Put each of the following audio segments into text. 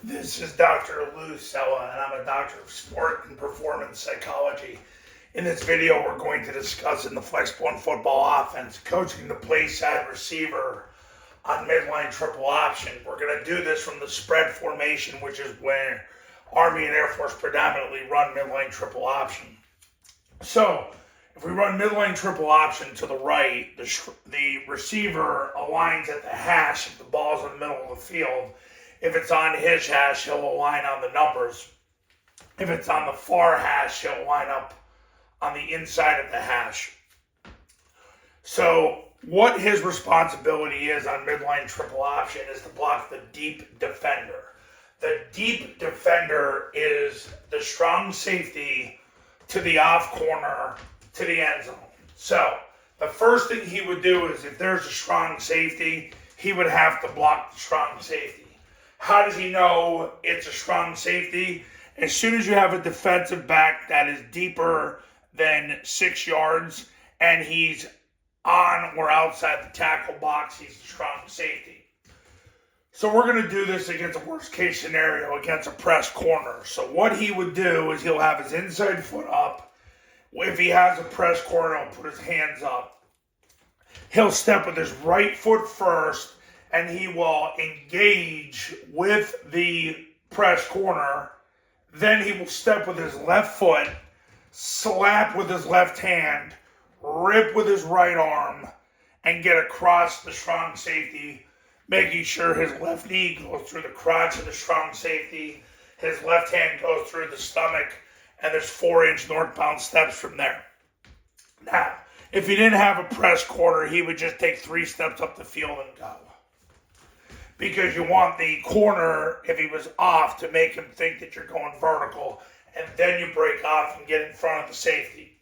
This is Dr. Lou Sella, and I'm a doctor of sport and performance psychology. In this video, we're going to discuss in the Flexbone football offense, coaching the Playside receiver on midline triple option. We're going to do this from the spread formation, which is where Army and Air Force predominantly run midline triple option. So, if we run midline triple option to the right, the receiver aligns at the hash if the ball's in the middle of the field. If it's on his hash, he'll align on the numbers. If it's on the far hash, he'll line up on the inside of the hash. So what his responsibility is on midline triple option is to block the deep defender. The deep defender is the strong safety to the off corner to the end zone. So the first thing he would do is if there's a strong safety, he would have to block the strong safety. How does he know it's a strong safety? As soon as you have a defensive back that is deeper than 6 yards and he's on or outside the tackle box, he's a strong safety. So we're going to do this against a worst case scenario against a press corner. So what he would do is he'll have his inside foot up. If he has a press corner, he'll put his hands up. He'll step with his right foot first, and he will engage with the press corner. Then he will step with his left foot, slap with his left hand, rip with his right arm, and get across the strong safety, making sure his left knee goes through the crotch of the strong safety, his left hand goes through the stomach, and there's 4-inch northbound steps from there. Now, if he didn't have a press corner, he would just take 3 steps up the field and go. Because you want the corner, if he was off, to make him think that you're going vertical, and then you break off and get in front of the safety.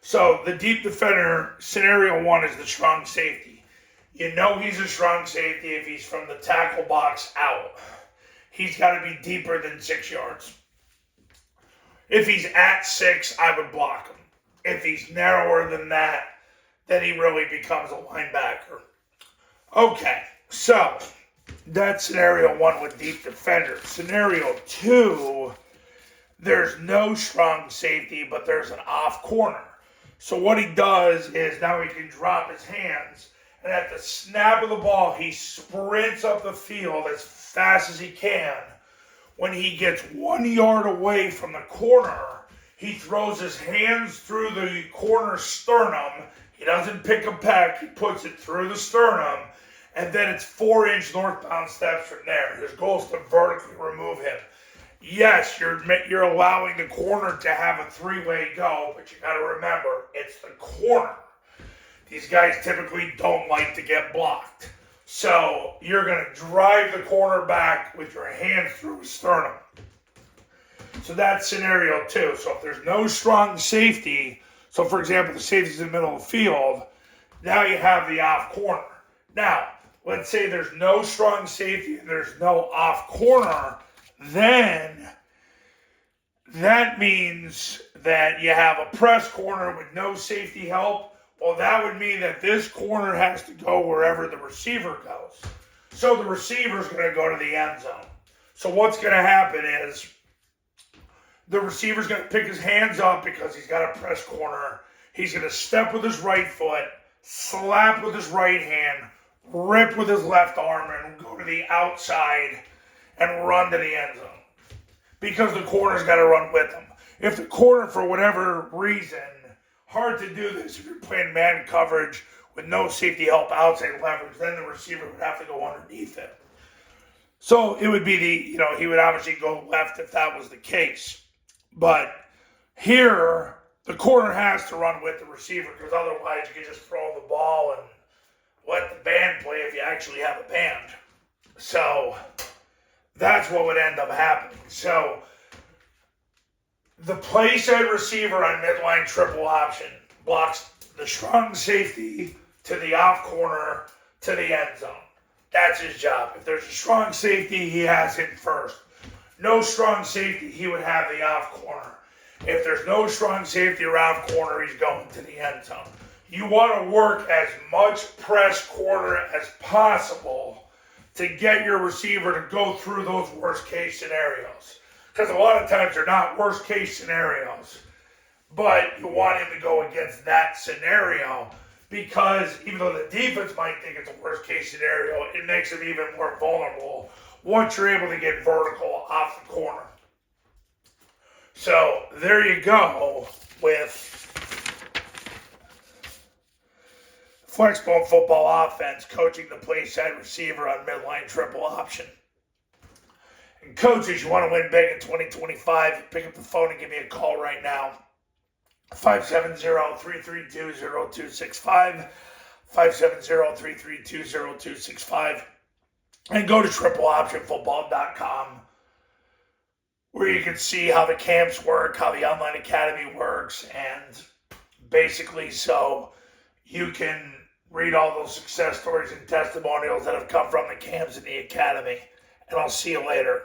So the deep defender, scenario 1 is the strong safety. You know he's a strong safety if he's from the tackle box out. He's got to be deeper than 6 yards. If he's at 6, I would block him. If he's narrower than that, then he really becomes a linebacker. Okay. So, that's scenario 1 with deep defender. Scenario 2, there's no strong safety, but there's an off corner. So what he does is now he can drop his hands, and at the snap of the ball, he sprints up the field as fast as he can. When he gets 1 yard away from the corner, he throws his hands through the corner sternum. He doesn't pick a peck, he puts it through the sternum. And then it's 4-inch northbound steps from there. His goal is to vertically remove him. Yes, you're allowing the corner to have a 3-way go, but you got to remember, it's the corner. These guys typically don't like to get blocked. So you're going to drive the corner back with your hands through his sternum. So that's scenario 2. So if there's no strong safety, so for example, the safety's in the middle of the field, now you have the off corner. Now, let's say there's no strong safety and there's no off corner, then that means that you have a press corner with no safety help. Well, that would mean that this corner has to go wherever the receiver goes. So the receiver's going to go to the end zone. So what's going to happen is the receiver's going to pick his hands up because he's got a press corner. He's going to step with his right foot, slap with his right hand, rip with his left arm, and go to the outside and run to the end zone. Because the corner's got to run with him. If the corner, for whatever reason, hard to do this if you're playing man coverage with no safety help outside leverage, then the receiver would have to go underneath it. So it would be he would obviously go left if that was the case. But here, the corner has to run with the receiver because otherwise you can just throw the ball and let the band play if you actually have a band. So that's what would end up happening. So the Playside receiver on midline triple option blocks the strong safety to the off corner to the end zone. That's his job. If there's a strong safety, he has him first. No strong safety, he would have the off corner. If there's no strong safety or off corner, he's going to the end zone. You want to work as much press corner as possible to get your receiver to go through those worst case scenarios. Because a lot of times they're not worst case scenarios, but you want him to go against that scenario, because even though the defense might think it's a worst case scenario, it makes them even more vulnerable once you're able to get vertical off the corner. So there you go with Flexbone football offense, coaching the Playside receiver on Midline Triple Option. And coaches, you want to win big in 2025, pick up the phone and give me a call right now. 570-332-0265, 570-332-0265, and go to tripleoptionfootball.com, where you can see how the camps work, how the online academy works, and basically so you can read all those success stories and testimonials that have come from the camps in the academy. And I'll see you later.